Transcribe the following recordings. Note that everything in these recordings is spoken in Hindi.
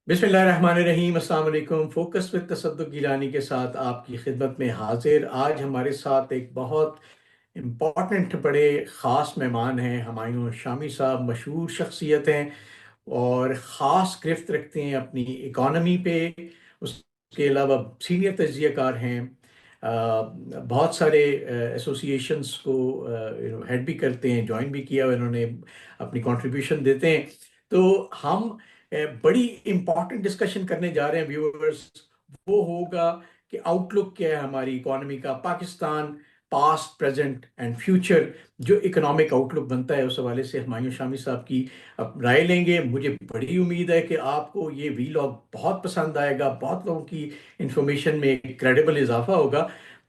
बिस्मिल्लाहिर्रहमानिर्रहीम अस्सलाम वालेकुम। फोकस विद तसद्दुक़ गिलानी के साथ आपकी खिदमत में हाजिर। आज हमारे साथ एक बहुत इम्पॉर्टेंट बड़े ख़ास मेहमान हैं, हुमायूं शामी साहब। मशहूर शख्सियत हैं और ख़ास गिरफ्त रखते हैं अपनी इकॉनमी पे। उसके अलावा सीनियर तज्ज़ियाकार हैं। बहुत सारे एसोसिएशंस को हेड भी करते हैं, ज्वाइन भी किया हुआ इन्होंने, अपनी कंट्रीब्यूशन देते हैं। तो हम बड़ी इंपॉर्टेंट डिस्कशन करने जा रहे हैं व्यूअर्स। वो होगा कि आउटलुक क्या है हमारी इकोनॉमी का, Pakistan past present and future. जो इकोनॉमिक आउटलुक बनता है उस हवाले से हुमायूं शामी साहब की अब राय लेंगे। मुझे बड़ी उम्मीद है कि आपको ये वीलॉग बहुत पसंद आएगा, बहुत लोगों की इंफॉर्मेशन में एक क्रेडिबल इजाफा होगा।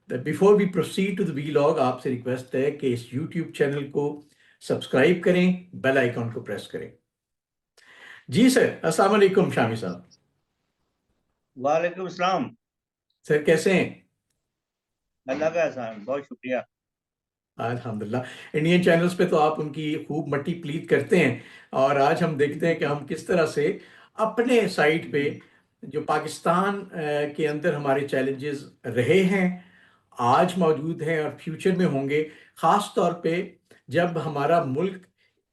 Before we proceed to the vlog, आपसे रिक्वेस्ट है कि इस यूट्यूब चैनल को सब्सक्राइब करें, बेल आइकॉन को प्रेस करें। जी सर, अस्सलाम वालेकुम शामी साहब। वालेकुम सलाम। सर कैसे हैं? अल्लाह का एहसान, बहुत शुक्रिया। अल्हम्दुलिल्लाह। इंडियन चैनल्स पे तो आप उनकी खूब मट्टी प्लीत करते हैं, और आज हम देखते हैं कि हम किस तरह से अपने साइड पे जो पाकिस्तान के अंदर हमारे चैलेंजेस रहे हैं, आज मौजूद हैं और फ्यूचर में होंगे। ख़ास तौर पे जब हमारा मुल्क,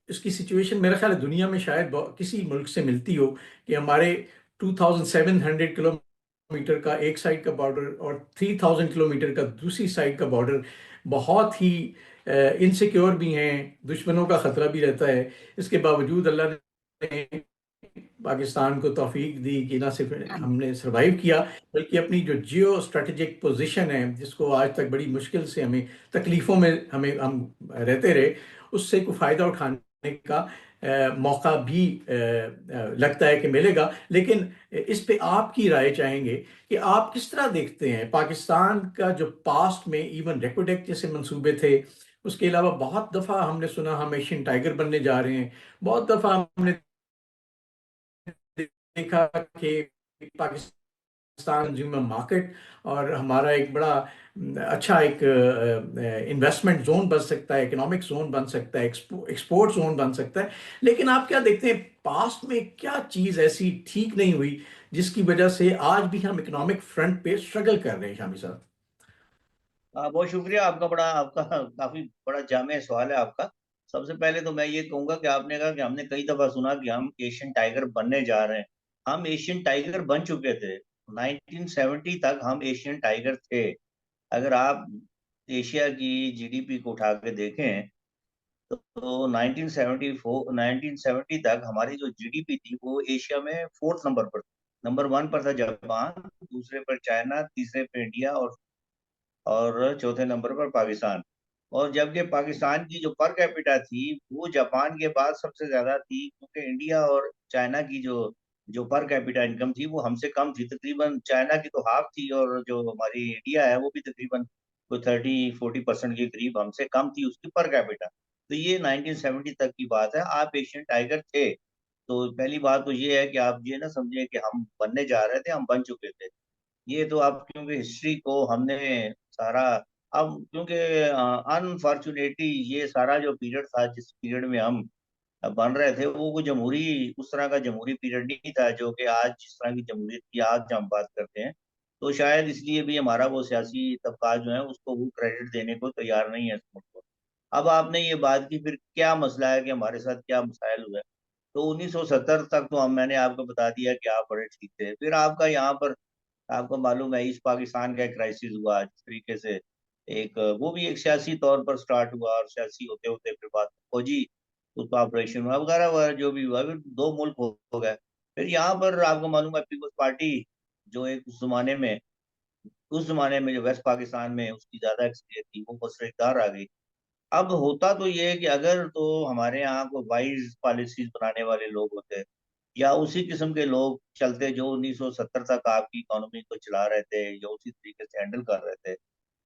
इसकी सिचुएशन मेरा ख्याल है दुनिया में शायद किसी मुल्क से मिलती हो, कि हमारे 2700 किलोमीटर का एक साइड का बॉर्डर और 3000 किलोमीटर का दूसरी साइड का बॉर्डर बहुत ही इनसिक्योर भी हैं, दुश्मनों का खतरा भी रहता है। इसके बावजूद अल्लाह ने पाकिस्तान को तौफीक दी कि ना सिर्फ हमने सरवाइव किया, बल्कि अपनी जो जियो स्ट्रेटेजिक पोजीशन है, जिसको आज तक बड़ी मुश्किल से हमें तकलीफ़ों में हम रहते रहे, उससे कोई फ़ायदा उठाने का मौका भी लगता है कि मिलेगा। लेकिन इस पे आपकी राय चाहेंगे कि आप किस तरह देखते हैं पाकिस्तान का जो पास्ट में इवन रेकोडेक जैसे मंसूबे थे। उसके अलावा बहुत दफ़ा हमने सुना हम एशियन टाइगर बनने जा रहे हैं। बहुत दफ़ा हमने देखा कि पाकिस्तान कंज्यूमर मार्केट और हमारा एक बड़ा अच्छा एक इन्वेस्टमेंट जोन बन सकता है, इकोनॉमिक जोन बन सकता है, एक्सपोर्ट जोन बन सकता है। लेकिन आप क्या देखते हैं, पास्ट में क्या चीज़ ऐसी ठीक नहीं हुई जिसकी वजह से आज भी हम इकोनॉमिक फ्रंट पे स्ट्रगल कर रहे हैं शामी साहब? बहुत शुक्रिया आपका, बड़ा आपका काफी बड़ा जामे सवाल है आपका। सबसे पहले तो मैं ये कहूंगा कि आपने कहा कि हमने कई दफा सुना कि हम एशियन टाइगर बनने जा रहे हैं। हम एशियन टाइगर बन चुके थे। 1970 तक हम एशियन टाइगर थे। अगर आप एशिया की जीडीपी को उठा के देखें तो 1974 1970 तक हमारी जो जीडीपी थी वो एशिया में फोर्थ नंबर पर। नंबर वन पर था जापान, दूसरे पर चाइना, तीसरे पे इंडिया और चौथे नंबर पर पाकिस्तान। और जबकि पाकिस्तान की जो पर कैपिटा थी वो जापान के बाद सबसे ज्यादा थी, क्योंकि इंडिया और चाइना की जो जो पर कैपिटा इनकम थी वो हमसे कम थी। तकरीबन चाइना की तो हाफ थी, और जो हमारी इंडिया है वो भी तकरीबन कोई 30-40% के करीब हमसे कम थी उसकी पर कैपिटा। तो ये 1970 तक की बात है। आप एशियन टाइगर थे। तो पहली बात तो ये है कि आप ये ना समझे कि हम बनने जा रहे थे, हम बन चुके थे। ये तो आप, क्योंकि हिस्ट्री को हमने सारा, अब क्योंकि अनफॉर्चुनेटली ये सारा जो पीरियड था जिस पीरियड में हम बन रहे थे वो कोई जमहूरी, उस तरह का जमहूरी पीरियड नहीं था जो कि आज जिस तरह की जमहूरियत की आज हम बात करते हैं। तो शायद इसलिए भी हमारा वो सियासी तबका जो है उसको वो क्रेडिट देने को तैयार नहीं है इस मुल्क को। अब आपने ये बात की, फिर क्या मसला है कि हमारे साथ क्या मसाइल हुए। तो 1970 तक तो हम, मैंने आपको बता दिया कि आप बड़े ठीक थे। फिर आपका यहाँ पर, आपको मालूम है ईस्ट पाकिस्तान का एक क्राइसिस हुआ जिस तरीके से, एक वो भी एक सियासी तौर पर स्टार्ट हुआ, और सियासी होते होते फिर बाद में फौजी उसका ऑपरेशन हुआ वगैरह वगैरह, जो भी हुआ फिर दो मुल्क हो गए। फिर यहाँ पर आपको मालूम है पीपल्स पार्टी जो एक उस जमाने में जो वेस्ट पाकिस्तान में उसकी ज्यादा एक्सपीरियंस थी, वो बसर इख्तियार आ गई। अब होता तो ये है कि अगर तो हमारे यहाँ को वाइज पॉलिसीज बनाने वाले लोग होते, या उसी किस्म के लोग चलते जो 1970 तक आपकी इकोनॉमी को चला रहे थे, जो उसी तरीके से हैंडल कर रहे थे,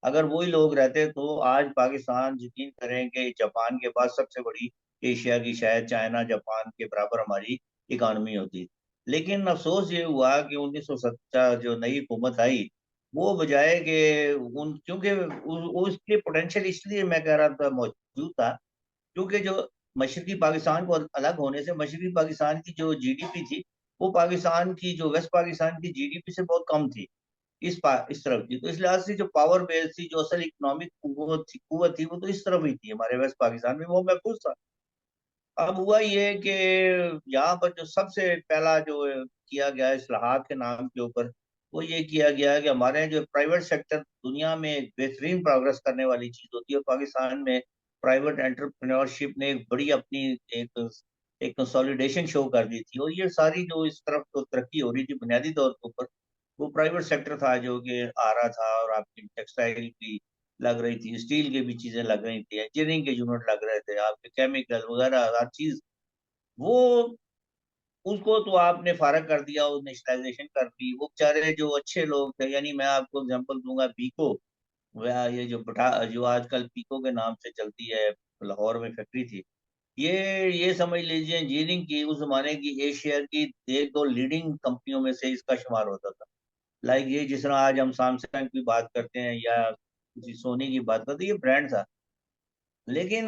अगर वही लोग रहते तो आज पाकिस्तान, यकीन करें कि जापान के बाद सबसे बड़ी एशिया की, शायद चाइना जापान के बराबर हमारी इकोनॉमी होती। लेकिन अफसोस ये हुआ कि 1970 जो नई हुकूमत आई, वो बजाय कि उन, क्योंकि उसके पोटेंशियल इसलिए मैं कह रहा था मौजूद था, क्योंकि जो मशरकी पाकिस्तान को अलग होने से मशरकी पाकिस्तान की जो जीडीपी थी वो पाकिस्तान की जो वेस्ट पाकिस्तान की जीडीपी से बहुत कम थी, इस तरफ थी। तो इस लिहाज से जो पावर बेस थी, जो असल इकोनॉमिक कुवत थी वो तो इस तरफ ही थी, हमारे वेस्ट पाकिस्तान में, वो महफूज था। अब हुआ ये कि यहाँ पर जो सबसे पहला जो किया गया इस्लाहात के नाम के ऊपर, वो ये किया गया कि हमारे यहाँ जो प्राइवेट सेक्टर दुनिया में बेहतरीन प्रोग्रेस करने वाली चीज होती है, पाकिस्तान में प्राइवेट एंटरप्रेन्योरशिप ने एक बड़ी अपनी एक एक कंसोलिडेशन शो कर दी थी। और ये सारी जो इस तरफ तो तरक्की हो रही थी बुनियादी तौर के ऊपर, वो प्राइवेट सेक्टर था जो कि आ रहा था। और आपकी टेक्सटाइल की लग रही थी, स्टील की भी चीजें लग रही थी, इंजीनियरिंग के यूनिट लग रहे थे, आपके केमिकल वगैरह हर चीज। वो उसको तो आपने फारग कर दिया और नेशनलाइजेशन कर दी। वो बेचारे जो अच्छे लोग थे, यानी मैं आपको एग्जांपल दूंगा, पीको, वह ये जो बटा जो आजकल पीको के नाम से चलती है, लाहौर में फैक्ट्री थी। ये समझ लीजिए इंजीनियरिंग की उस जमाने की एशिया की एक दो लीडिंग कंपनियों में से इसका शुमार होता था। लाइक ये जिस तरह आज हम सैमसंग की बात करते हैं या किसी सोनी की बात करते हैं, ये ब्रांड था। लेकिन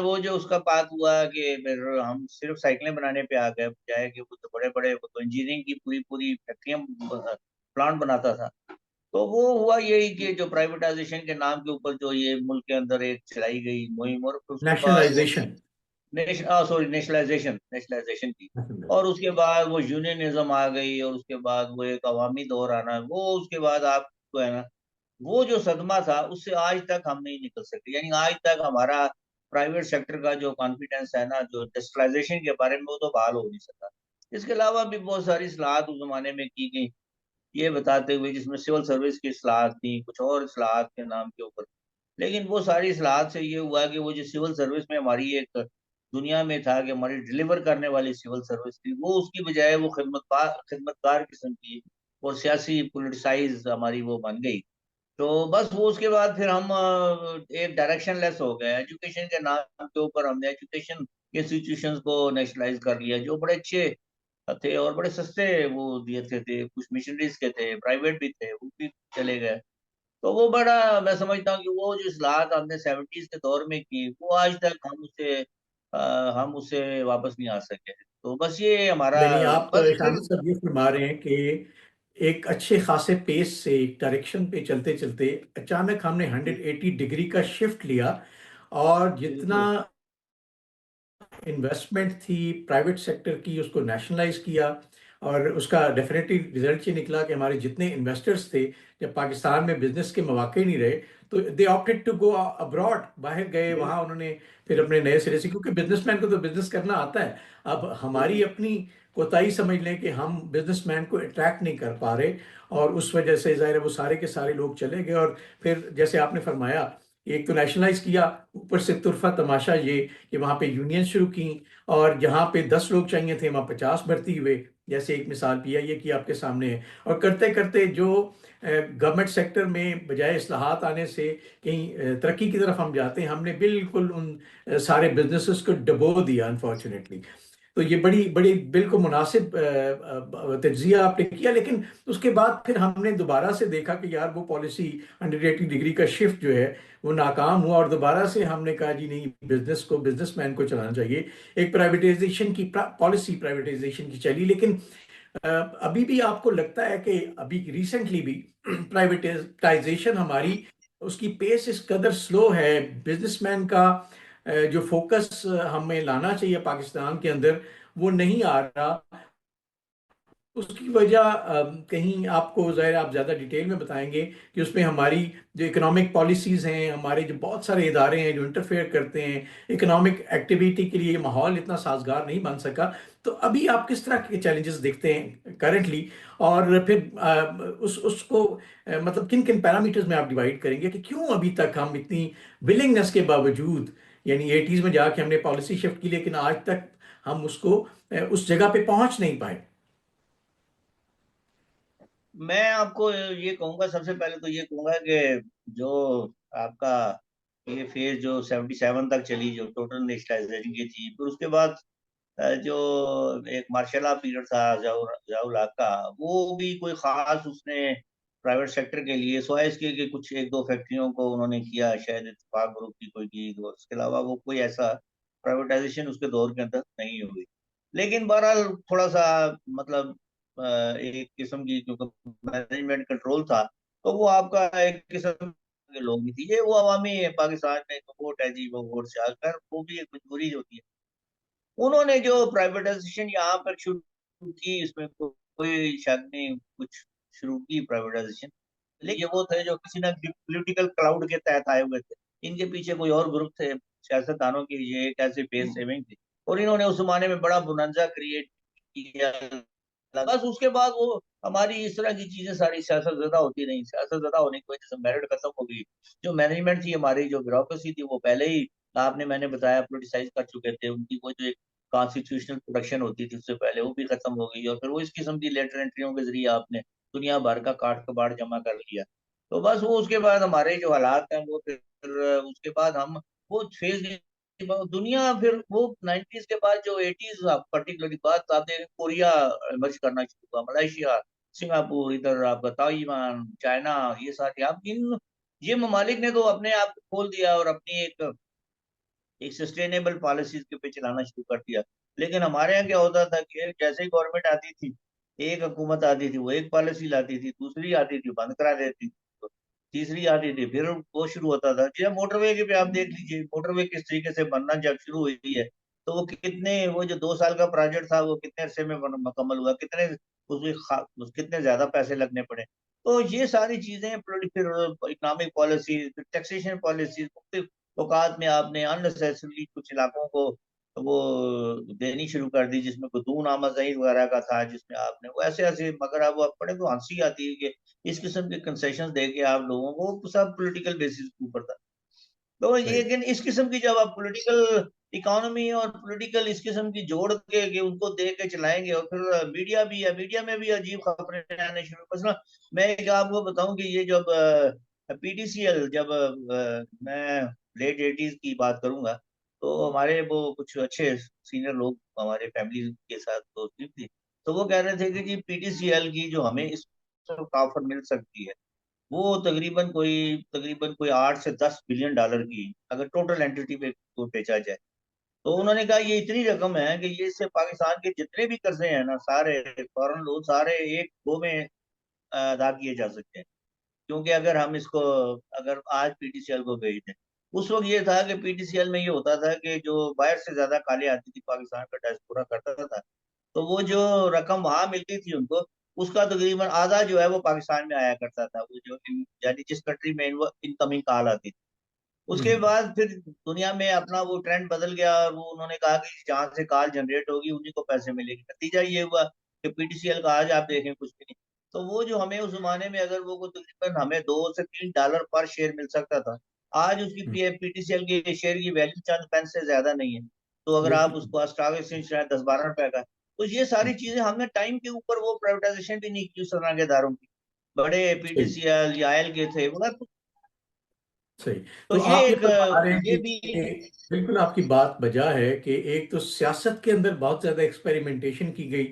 वो जो उसका बात हुआ कि फिर हम सिर्फ साइकिलें बनाने पे आ गए, बजाय कि वो तो बड़े बड़े, वो तो इंजीनियरिंग की पूरी पूरी फैक्ट्रियां प्लांट बनाता था। तो वो हुआ यही कि जो प्राइवेटाइजेशन के नाम के ऊपर जो ये मुल्क के अंदर एक चलाई गई मुहिम, और फिर उसके बाद वो नेशनलाइजेशन। नेशनलाइजेशन नेशनलाइजेशन की। और उसके बाद वो यूनियनिज्म आ गई, और उसके बाद वो एक अवामी दौर आना, वो उसके बाद आपको है ना, वो जो सदमा था उससे आज तक हम नहीं निकल सके। यानी आज तक हमारा प्राइवेट सेक्टर का जो कॉन्फिडेंस है ना, जो इंडस्ट्रियलाइजेशन के बारे में, वो तो बहाल हो नहीं सका। इसके अलावा भी बहुत सारी इस्लाहात उस जमाने में की गई, ये बताते हुए, जिसमें सिविल सर्विस की इस्लाहात थी, कुछ और इस्लाहात के नाम के ऊपर। लेकिन वो सारी इस्लाहात से ये हुआ कि वो जो सिविल सर्विस में हमारी एक दुनिया में था कि हमारी डिलीवर करने वाली सिविल सर्विस थी, वो उसकी बजाय वो खिदमतकार किस्म की और सियासी पोलिटिसाइज हमारी वो बन गई। तो बस वो उसके बाद फिर हम एक डायरेक्शन लेस हो गए। एजुकेशन के नाम के ऊपर हमने एजुकेशन इंस्टीट्यूशंस को नेशनलाइज कर लिया, जो बड़े अच्छे थे और बड़े सस्ते वो दिए थे, कुछ मिशनरीज के थे, प्राइवेट भी थे, वो भी चले गए। तो वो बड़ा, मैं समझता हूँ कि वो जो इस्लाहात हमने 70s के दौर में की, वो आज तक हम उससे वापस नहीं आ सके। तो बस ये हमारा, यानी आप बस फिर। शामिद साहब ये फरमा रहे हैं कि एक अच्छे खासे पेस से एक डायरेक्शन पे चलते चलते अचानक हमने 180 डिग्री का शिफ्ट लिया, और जितना बिल्कुल। इन्वेस्टमेंट थी प्राइवेट सेक्टर की उसको नेशनलाइज किया। और उसका डेफिनेटली रिजल्ट ये निकला कि हमारे जितने इन्वेस्टर्स थे, जब पाकिस्तान में बिजनेस के मौके नहीं रहे, तो दे ऑप्टेड टू गो अब्रॉड, बाहर गए, वहाँ उन्होंने फिर अपने नए सिरे से, क्योंकि बिजनेसमैन को तो बिजनेस करना आता है। अब हमारी बिल्कुल। अपनी कोताही समझ लें कि हम बिजनेसमैन को अट्रैक्ट नहीं कर पा रहे, और उस वजह से जाहिर है वो सारे के सारे लोग चले गए। और फिर जैसे आपने फरमाया, एक तो नेशनलाइज किया, ऊपर से तुरफा तमाशा ये कि वहाँ पे यूनियन शुरू की, और जहाँ पे 10 लोग चाहिए थे वहाँ 50 भर्ती हुए। जैसे एक मिसाल पीआईए की आपके सामने है। और करते करते जो गवर्नमेंट सेक्टर में बजाय इस्लाहात आने से कहीं तरक्की की तरफ हम जाते हैं, हमने बिल्कुल उन सारे बिजनेसेस को डबो दिया अनफॉर्चुनेटली। तो ये बड़ी बड़ी बिल्कुल मुनासिब तज्जिया आपने किया। लेकिन उसके बाद फिर हमने दोबारा से देखा कि यार वो पॉलिसी 180 डिग्री का शिफ्ट जो है वो नाकाम हुआ, और दोबारा से हमने कहा जी नहीं, बिजनेस को बिजनेसमैन को चलाना चाहिए। एक प्राइवेटाइजेशन की पॉलिसी प्राइवेटाइजेशन की चली। लेकिन अभी भी आपको लगता है कि अभी रिसेंटली भी प्राइवेटाइजेशन हमारी, उसकी पेस इस कदर स्लो है, बिजनेसमैन का जो फोकस हमें लाना चाहिए पाकिस्तान के अंदर, वो नहीं आ रहा। उसकी वजह कहीं आपको जाहिर है आप ज़्यादा डिटेल में बताएंगे कि उसमें हमारी जो इकोनॉमिक पॉलिसीज़ हैं, हमारे जो बहुत सारे इदारे हैं जो इंटरफेयर करते हैं इकोनॉमिक एक्टिविटी के लिए, माहौल इतना साजगार नहीं बन सका। तो अभी आप किस तरह के चैलेंजेस देखते हैं करंटली, और फिर उसको मतलब किन किन पैरामीटर्स में आप डिवाइड करेंगे कि क्यों अभी तक हम इतनी विलिंगनेस के बावजूद, यानी 80s में जाके हमने पॉलिसी शिफ्ट की, लेकिन आज तक हम उसको उस जगह पे पहुंच नहीं पाए। मैं आपको ये कहूंगा, सबसे पहले तो ये कहूंगा कि जो आपका ये फेज जो 77 तक चली, जो टोटल नेशनलाइजेशन की थी, फिर उसके बाद जो एक मार्शल लॉ पीरियड था जयाउल हक का, वो भी कोई खास उसने प्राइवेट सेक्टर के लिए, सवाए इसके कि कुछ एक दो फैक्ट्रियों को उन्होंने किया, शायद इत्तेफाक ग्रुप की कोई की, तो उसके अलावा वो कोई ऐसा प्राइवेटाइजेशन उसके दौर के अंदर नहीं हुई। लेकिन बहरहाल थोड़ा सा मतलब एक किस्म की जो मैनेजमेंट कंट्रोल था, तो वो आपका एक किस्म के लोग भी थे। ये वो अवामी पाकिस्तान में जो वोट है जी, वो वोट से आकर वो भी एक मजबूरी होती है। उन्होंने जो प्राइवेटाइजेशन यहाँ पर शुरू की, इसमें कोई शक नहीं, कुछ शुरू की प्राइवेटाइजेशन, लेकिन वो थे जो किसी ना पॉलिटिकल क्लाउड के तहत आए हुए थे। इनके पीछे कोई और ग्रुप थे सियासतदानों की, ये एक ऐसे पेस सेविंग थी, और इन्होंने उस जमाने में बड़ा बुनंजा क्रिएट किया। बस उसके बाद वो हमारी इस तरह की चीजें सारी सियासत ज्यादा होती रही, सियासत ज्यादा होने की वजह से मेरिट खत्म हो गई। जो मैनेजमेंट थी हमारी, जो ब्यूरोक्रेसी थी, वो पहले ही आपने मैंने बताया पोलिटिसाइज कर चुके थे। उनकी वो जो एक कॉन्स्टिट्यूशनल प्रोडक्शन होती थी उससे पहले, वो भी खत्म हो गई, और फिर वो इस किस्म की लेटर एंट्रियों के जरिए आपने दुनिया भर का काट कबाड़ जमा कर लिया। तो बस वो उसके बाद हमारे जो हालात हैं वो फिर उसके बाद हम वो फेज, दुनिया फिर वो 90s के बाद जो 80s पर्टिकुलरली बात आप देखें, कोरिया इमर्ज करना शुरू हुआ, मलेशिया, सिंगापुर, इधर आपका ताइवान, चाइना, ये सारे आप इन ये ममालिक ने तो अपने आप को खोल दिया और अपनी एक सस्टेनेबल पॉलिसीज के पे चलाना शुरू कर दिया। लेकिन हमारे यहाँ क्या होता था कि जैसे ही गवर्नमेंट आती थी, एक हुकूमत आती थी, वो एक पॉलिसी लाती थी, दूसरी आती थी बंद करा देती थी, तो तीसरी आती थी, फिर वो शुरू होता था। जब मोटरवे के पे आप देख लीजिए, मोटरवे किस तरीके से बनना जब शुरू हुई है, तो वो कितने, वो जो 2 साल का प्रोजेक्ट था वो कितने अरसे में मुकम्मल हुआ, कितने उसमें कितने ज्यादा पैसे लगने पड़े। तो ये सारी चीजें फिर इकोनॉमिक पॉलिसी, टैक्सेशन पॉलिसी, औकात में आपने अननेसेसरली कुछ इलाकों को वो देनी शुरू कर दी, जिसमें बदून आमदनी वगैरह का था, जिसमें आपने वो ऐसे ऐसे, मगर अब आप पढ़े तो हंसी आती है कि इस किस्म के कंसेशन दे के आप लोगों को, वो सब पॉलिटिकल बेसिस के ऊपर था। तो ये सही। लेकिन इस किस्म की जब आप पॉलिटिकल इकोनॉमी और पॉलिटिकल इस किस्म की जोड़ के कि उनको दे के चलाएंगे, और फिर मीडिया भी है, मीडिया में भी अजीब खबरें आने शुरू, मसला मैं एक आपको बताऊं कि ये जब पीटीसीएल, जब मैं लेट 80s की बात करूंगा, तो हमारे वो कुछ अच्छे सीनियर लोग हमारे फैमिली के साथ दोस्ती थी, तो वो कह रहे थे कि जी पीटीसीएल की जो हमें इस ऑफर मिल सकती है, वो तकरीबन कोई 8 से 10 बिलियन डॉलर की, अगर टोटल एंटिटी पे को बेचा जाए। तो उन्होंने कहा ये इतनी रकम है कि ये इससे पाकिस्तान के जितने भी कर्जे हैं ना, सारे फॉरेन लोन सारे एक दो में अदा किए जा सकते हैं। क्योंकि अगर हम इसको, अगर आज पीटीसीएल को भेज दें, उस वक्त ये था कि पीटीसीएल में ये होता था कि जो बाहर से ज्यादा काले आती थी, पाकिस्तान का डायस्पोरा करता था, तो वो जो रकम वहां मिलती थी उनको, उसका तकरीबन आधा जो है वो पाकिस्तान में आया करता था, वो जो यानी जिस कंट्री में इनकमिंग कॉल आती थी। उसके हम्म। बाद फिर दुनिया में अपना वो ट्रेंड बदल गया, और वो उन्होंने कहा कि जहां से कॉल जनरेट होगी उन्हीं को पैसे मिलेंगे। नतीजा ये हुआ कि पीटीसीएल का आज आप देखें कुछ भी नहीं। तो वो जो हमें उस जमाने में अगर वो तकरीबन हमें $2 से $3 पर शेयर मिल सकता था, आज उसकी हम्म। पीटीसीएल के शेयर की वैल्यू चंद पेन से ज्यादा नहीं है। तो अगर आप बिल्कुल। उसको स्टॉक एक्सचेंज शायद 10-12 रुपए का। तो ये सारी हम्म। चीजें हमने टाइम के ऊपर वो प्राइवेटाइजेशन भी नहीं की उस तरह के इदारों की, बड़े सही। पीटीसीएल या आयल के थे मगर। सही। तो तो ये आप ये एक बता रहे हैं ये कि भी। बिल्कुल आपकी बात बजा है कि एक तो सियासत के अंदर बहुत ज्यादा एक्सपेरिमेंटेशन की गई,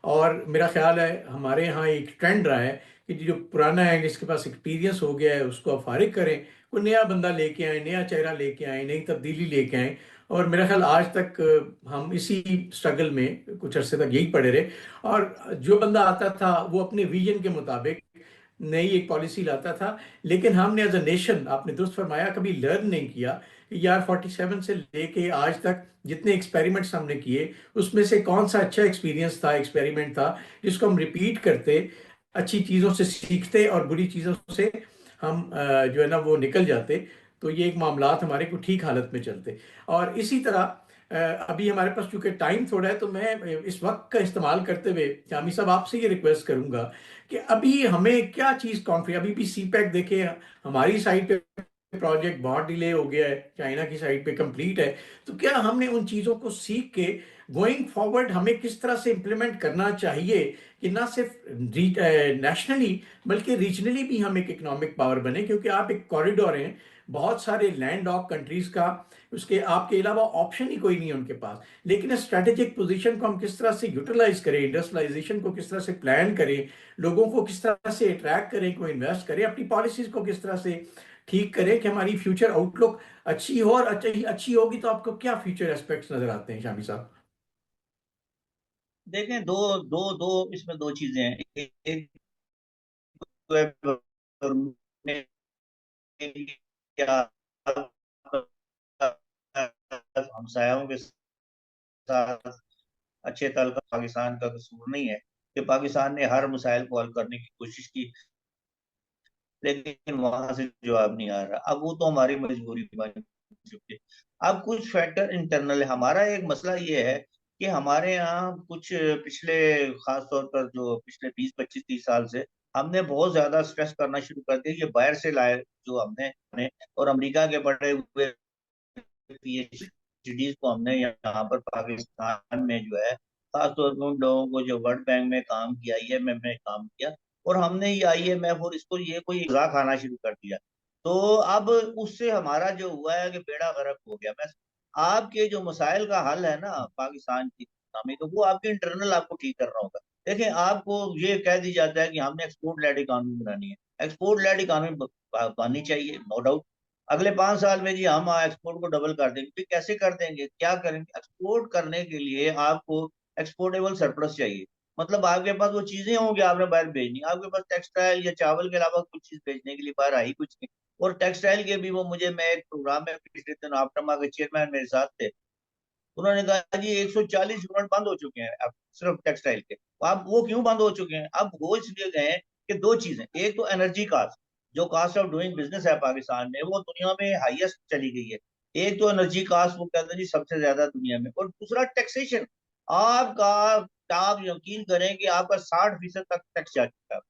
और मेरा ख्याल है हमारे यहाँ एक ट्रेंड रहा है कि जो पुराना है, जिसके पास एक्सपीरियंस हो गया है, उसको आप फारिग करें, कोई नया बंदा लेके आए, नया चेहरा लेके आए, नई तब्दीली लेके आए। और मेरा ख्याल आज तक हम इसी स्ट्रगल में कुछ अरसे तक यही पड़े रहे। और जो बंदा आता था वो अपने विजन के मुताबिक नई एक पॉलिसी लाता था, लेकिन हमने एज अ नेशन, आपने दुरुस्त फरमाया, कभी लर्न नहीं किया कि यार 47 से लेके आज तक जितने एक्सपेरिमेंट्स हमने किए, उसमें से कौन सा अच्छा एक्सपीरियंस था, एक्सपेरिमेंट था, जिसको हम रिपीट करते, अच्छी चीज़ों से सीखते और बुरी चीज़ों से हम जो है ना वो निकल जाते, तो ये एक मामलात हमारे को ठीक हालत में चलते। और इसी तरह अभी हमारे पास चूंकि टाइम थोड़ा है, तो मैं इस वक्त का इस्तेमाल करते हुए जामी साहब आपसे ये रिक्वेस्ट करूंगा कि अभी हमें क्या चीज़ कॉन्फ्री, अभी भी सी पैक देखे, हमारी साइड पे प्रोजेक्ट बहुत डिले हो गया है, चाइना की साइड पे कंप्लीट है। तो क्या हमने उन चीज़ों को सीख के गोइंग फॉरवर्ड हमें किस तरह से इम्प्लीमेंट करना चाहिए कि ना सिर्फ नेशनली बल्कि रीजनली भी हम एक इकोनॉमिक पावर बने, क्योंकि आप एक कॉरिडोर हैं बहुत सारे लैंड ऑफ कंट्रीज का, उसके आपके अलावा ऑप्शन ही कोई नहीं है उनके पास। लेकिन स्ट्रेटेजिक पोजीशन को हम किस तरह से यूटिलाइज करें, इंडस्ट्रियलाइजेशन को किस तरह से प्लान करें, लोगों को किस तरह से अट्रैक्ट करें, को इन्वेस्ट करें, अपनी पॉलिसीज को किस तरह से ठीक करें कि हमारी फ्यूचर आउटलुक अच्छी हो। और अच्छी अच्छी होगी तो आपको क्या फ्यूचर एस्पेक्ट्स नजर आते हैं शामी साहब? देखें, दो दो दो इसमें दो चीजें हैं। एक तो है government या हमसायों के साथ अच्छे ताल्लुक, पाकिस्तान का कसूर नहीं है कि पाकिस्तान ने हर मसाइल को हल करने की कोशिश की, लेकिन वहां से जवाब नहीं आ रहा। अब वो तो हमारी मजबूरी बन चुकी है। अब कुछ फैक्टर इंटरनल है। हमारा एक मसला ये है कि हमारे यहाँ कुछ पिछले, खास तौर पर जो पिछले 20 25 30 साल से हमने बहुत ज्यादा स्ट्रेस करना शुरू कर दिया, ये बाहर से लाए जो हमने और अमेरिका के पढ़े हुए पीएचडीज को हमने यहाँ पर पाकिस्तान में जो है, खासतौर पर उन लोगों को जो वर्ल्ड बैंक में काम किया, आईएमएफ में काम किया, और हमने ये आईएमएफ और इसको ये कोई मजाक खाना शुरू कर दिया। तो अब उससे हमारा जो हुआ है कि बेड़ा गर्क हो गया। मैं आपके जो मसाइल का हल है ना पाकिस्तान की इकोनॉमी का, वो आपके इंटरनल आपको ठीक करना होगा। देखिए, आपको ये कह दी जाता है कि हमने एक्सपोर्ट लेड इकोनॉमी बनानी है। एक्सपोर्ट लेड इकोनॉमी बननी चाहिए, नो डाउट। अगले 5 साल में जी हम एक्सपोर्ट को डबल कर देंगे, फिर कैसे कर देंगे, क्या करेंगे? एक्सपोर्ट करने के लिए आपको एक्सपोर्टेबल सरप्लस चाहिए। मतलब आपके पास वो चीजें होंगी आपने बाहर भेजनी, आपके पास टेक्सटाइल या चावल के अलावा कुछ चीज भेजने के लिए बाहर आई कुछ नहीं। और टेक्सटाइल के भी वो, मुझे, मैं एक प्रोग्राम में पिछले दिन आफ्टरमा के चेयरमैन मेरे साथ थे, उन्होंने कहा जी 140 यूनिट बंद हो चुके हैं अब सिर्फ टेक्सटाइल के। अब वो क्यों बंद हो चुके हैं? अब हो इसलिए गए हैं कि दो चीजें, एक तो एनर्जी कास्ट, जो कास्ट ऑफ डूइंग बिजनेस है पाकिस्तान में, वो दुनिया में हाईएस्ट चली गई है। एक तो एनर्जी कास्ट, वो कहते हैं जी सबसे ज्यादा दुनिया में, और दूसरा टैक्सेशन। आपका, आप यकीन करें कि आपका 60% तक टैक्स जा चुका है।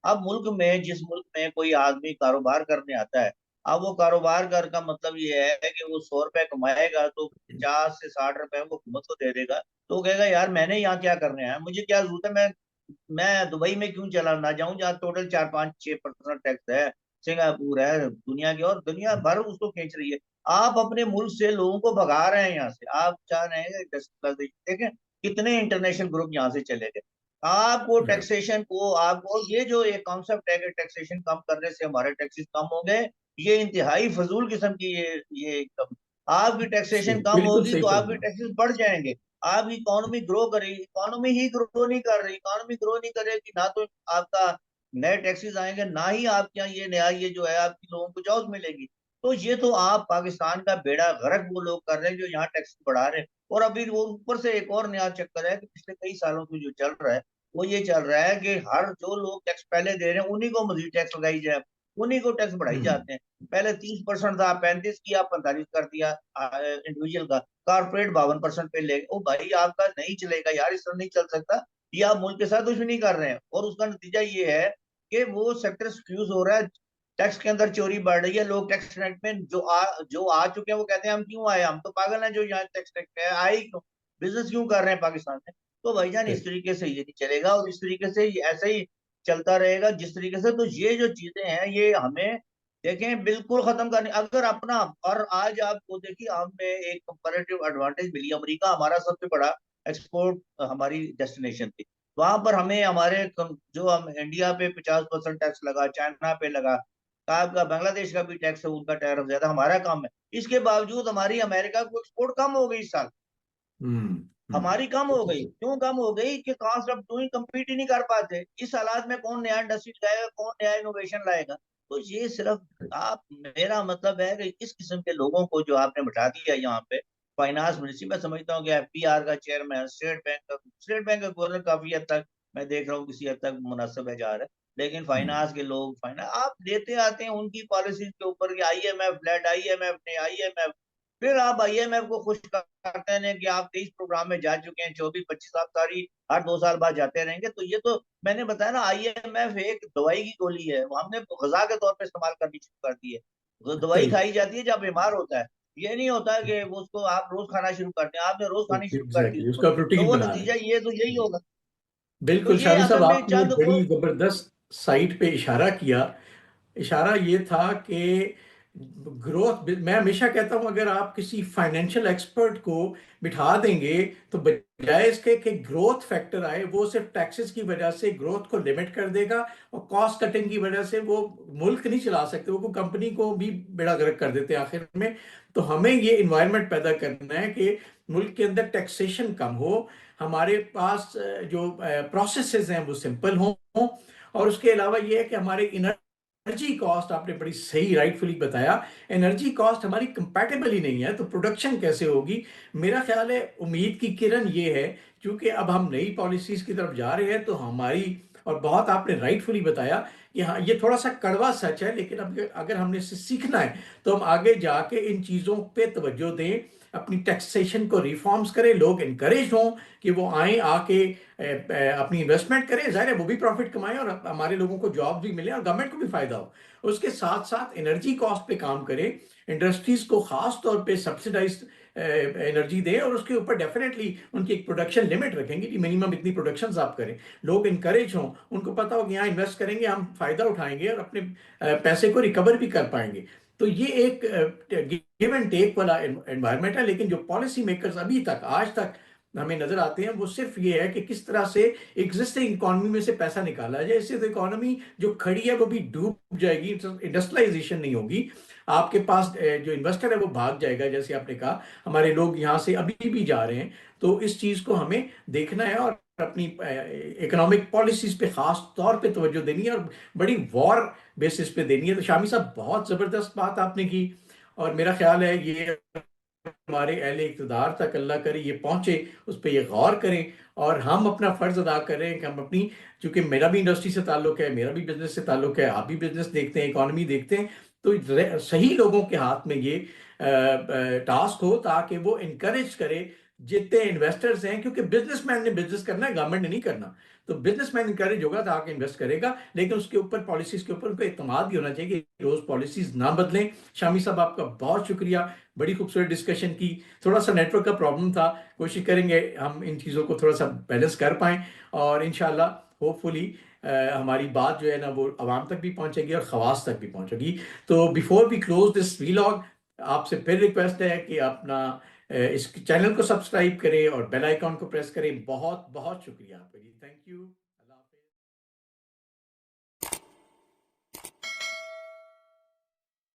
अब मुल्क में, जिस मुल्क में कोई आदमी कारोबार करने आता है, अब वो कारोबार कर का मतलब ये है कि वो 100 रुपए कमाएगा तो 50 से 60 रुपए वो हुकूमत को दे देगा। तो वो कहेगा यार मैंने यहाँ क्या करने आया, मुझे क्या जरूरत है, मैं दुबई में क्यों चला ना जाऊं जहाँ टोटल 4 5 6% टैक्स है। सिंगापुर है दुनिया की, और दुनिया भर उसको खींच रही है। आप अपने मुल्क से लोगों को भगा रहे हैं यहाँ से, आप चाह रहे हैं देखें कितने इंटरनेशनल ग्रुप यहाँ से चले गए। आपको राइट। टैक्सेशन को, आपको ये जो एक कॉन्सेप्ट है कि टैक्सेशन कम करने से हमारे टैक्सेस कम हो गए, ये इंतहाई फजूल किस्म की ये एकदम। आपकी टैक्सेशन सही, कम बिल्कुल होगी सही तो आपके फरमा। टैक्सेस बढ़ जाएंगे। आपकी इकोनॉमी ग्रो करेगी। इकोनॉमी ही ग्रो नहीं कर रही, इकोनॉमी ग्रो नहीं करेगी ना तो आपका नए टैक्सेस आएंगे, ना ही आपके यहाँ ये नया ये जो है आपकी लोगों को जॉब मिलेगी। तो ये तो आप पाकिस्तान का बेड़ा गर्क वो लोग कर रहे हैं जो यहाँ टैक्स बढ़ा रहे हैं। और अभी वो ऊपर से एक और नया चक्कर है कि पिछले कई सालों से जो चल रहा है, वो ये चल रहा है कि हर जो लोग टैक्स पहले दे रहे हैं उन्हीं को मजीद टैक्स लगाई जाए, उन्हीं को टैक्स बढ़ाई हम्म। जाते हैं। पहले 30% था, 35 किया, 45 कर दिया इंडिविजुअल का। कारपोरेट 52% पे ले, ओ भाई आपका नहीं चलेगा यार, इस तरह नहीं चल सकता। ये आप मुल्क के साथ दुश्मनी कर रहे हैं, और उसका नतीजा ये है कि वो सेक्टर स्क्यूज हो रहा है। टैक्स के अंदर चोरी बढ़ रही है। लोग टैक्स नेट में जो आ चुके हैं वो कहते हैं हम क्यों आए, हम तो पागल हैं जो यहाँ टैक्स नेट पे आए ही क्यों, बिजनेस क्यों कर रहे हैं पाकिस्तान में। तो भाईजान इस तरीके से ये नहीं चलेगा, और इस तरीके से ऐसे ही चलता रहेगा जिस तरीके से। तो ये जो चीजें हैं ये हमें, देखें, बिल्कुल खत्म करनी अगर अपना। और आज आपको देखिए हमें एक कंपैरेटिव एडवांटेज मिली, अमेरिका हमारा सबसे बड़ा एक्सपोर्ट हमारी डेस्टिनेशन थी। वहां पर हमें हमारे जो हम इंडिया पे 50% टैक्स लगा, चाइना पे लगा, आपका बांग्लादेश का भी टैक्स है, उनका टैरिफ ज्यादा, हमारा कम है। इसके बावजूद हमारी अमेरिका को एक्सपोर्ट कम हो गई इस साल। हम्म। हमारी कम वो हो तो गई, सही। क्यों कम हो गई? कि कॉस्ट ऑफ डूइंग कम्पीट ही नहीं कर पाते। इस हालात में कौन नया इंडस्ट्री लाएगा, कौन नया इनोवेशन लाएगा? तो ये सिर्फ, आप, मेरा मतलब है कि इस किस्म के लोगों को जो आपने बैठा दिया यहाँ पे फाइनेंस मिनिस्ट्री, मैं समझता हूँ कि एफबीआर का चेयरमैन, स्टेट बैंक का गवर्नर काफी हद तक मैं देख रहा हूँ किसी हद तक मुनासिब है जा रहा है। लेकिन हम्म। फाइनेंस के लोग, फाइनेंस आप लेते आते हैं उनकी पॉलिसीज के ऊपर कि आईएमएफ लेड, आईएमएफ ने, आईएमएफ। फिर आप आईएमएफ को खुश करते हैं कि आप 23 प्रोग्राम में जा चुके हैं, 24 25 आप सारी हर 2 साल बाद जाते रहेंगे। तो ये तो मैंने बताया ना, आईएमएफ एक दवाई की गोली है, वो हमने गजा के तौर पे इस्तेमाल करनी शुरू कर दी है। वो दवाई सही। खाई जाती है जब बीमार होता है। ये नहीं होता कि वो उसको आप रोज खाना शुरू करते हैं, आपने रोज खानी शुरू कर दी एग्जैक्टली, उसको। उसका तो प्रोटीन वो बना रहे नतीजा हैं। ये तो यही होगा। तो बिल्कुल ये शादी साहब, असल में आपने चंद वो। बड़ी जबरदस्त साइट पे इशारा किया। इशारा ये था कि ग्रोथ, मैं हमेशा कहता हूं अगर आप किसी फाइनेंशियल एक्सपर्ट को बिठा देंगे तो बजाय इसके कि ग्रोथ फैक्टर आए, वो सिर्फ टैक्सेस की वजह से ग्रोथ को लिमिट कर देगा, और कॉस्ट कटिंग की वजह से वो मुल्क नहीं चला सकते, वो कंपनी को भी बेड़ा गर्क कर देते हैं आखिर में। तो हमें ये इन्वायरमेंट पैदा करना है कि मुल्क के अंदर टैक्सेशन कम हो, हमारे पास जो प्रोसेसेस हैं वो सिंपल हों, और उसके अलावा ये है कि हमारे एनर्जी कॉस्ट, आपने बड़ी सही राइटफुली बताया, एनर्जी कॉस्ट हमारी कंपैटिबल ही नहीं है, तो प्रोडक्शन कैसे होगी? मेरा ख्याल है उम्मीद की किरण ये है, क्योंकि अब हम नई पॉलिसीज की तरफ जा रहे हैं तो हमारी, और बहुत आपने राइटफुली बताया कि हाँ ये थोड़ा सा कड़वा सच है, लेकिन अब अगर हमने इससे सीखना है तो हम आगे जाके इन चीजों पे तवज्जो दें, अपनी टैक्सेशन को रिफॉर्म्स करें, लोग इनकरेज हों कि वो आए आके अपनी इन्वेस्टमेंट करें, जाहिर है वो भी प्रॉफिट कमाएं और हमारे लोगों को जॉब भी मिले और गवर्नमेंट को भी फायदा हो। उसके साथ साथ एनर्जी कॉस्ट पे काम करें, इंडस्ट्रीज को खास तौर पे सब्सिडाइज एनर्जी दें, और उसके ऊपर डेफिनेटली उनकी एक प्रोडक्शन लिमिट रखेंगे कि मिनिमम इतनी प्रोडक्शन आप करें, लोग इनकरेज हों, उनको पता हो कि यहाँ इन्वेस्ट करेंगे हम फायदा उठाएंगे और अपने पैसे को रिकवर भी कर पाएंगे। तो ये एक गिव एंड टेक वाला एनवायरमेंट है, लेकिन जो पॉलिसी मेकर्स अभी तक आज तक हमें नजर आते हैं वो सिर्फ ये है कि किस तरह से एग्जिस्टिंग इकोनॉमी में से पैसा निकाला जाए, इससे तो इकोनॉमी जो खड़ी है वो भी डूब जाएगी, इंडस्ट्रियलाइजेशन नहीं होगी, आपके पास जो इन्वेस्टर है वो भाग जाएगा, जैसे आपने कहा हमारे लोग यहाँ से अभी भी जा रहे हैं। तो इस चीज को हमें देखना है और अपनी इकोनॉमिक पॉलिसीज पे खास तौर पे तवज्जो देनी है, और बड़ी वॉर बेसिस पे देनी है। तो शामी साहब बहुत जबरदस्त बात आपने की, और मेरा ख्याल है ये हमारे अहले इक़्तिदार तक अल्लाह करे ये पहुंचे, उस पर ये गौर करें, और हम अपना फर्ज अदा करें कि हम अपनी, क्योंकि मेरा भी इंडस्ट्री से ताल्लुक है, मेरा भी बिजनेस से ताल्लुक है, आप भी बिजनेस देखते हैं, इकोनॉमी देखते हैं, तो सही लोगों के हाथ में ये टास्क हो ताकि वो इनकरेज करे जितने इन्वेस्टर्स हैं, क्योंकि बिजनेसमैन ने बिजनेस करना है, गवर्नमेंट ने नहीं करना। तो बिजनेसमैन इंकरेज होगा तो आके इन्वेस्ट करेगा, लेकिन उसके ऊपर पॉलिसीज के ऊपर उनको इत्मीनाद भी होना चाहिए कि रोज पॉलिसीज ना बदलें। शामी साहब आपका बहुत शुक्रिया, बड़ी खूबसूरत डिस्कशन की। थोड़ा सा नेटवर्क का प्रॉब्लम था, कोशिश करेंगे हम इन चीज़ों को थोड़ा सा बैलेंस कर पाएं, और इंशाल्लाह होपफुली हमारी बात जो है ना वो आवाम तक भी पहुंचेगी और खवास तक भी पहुंचेगी। तो before we close this vlog, आपसे फिर रिक्वेस्ट है कि अपना इस चैनल को सब्सक्राइब करें और बेल आइकॉन को प्रेस करें। बहुत बहुत शुक्रिया आपका जी, थैंक यू।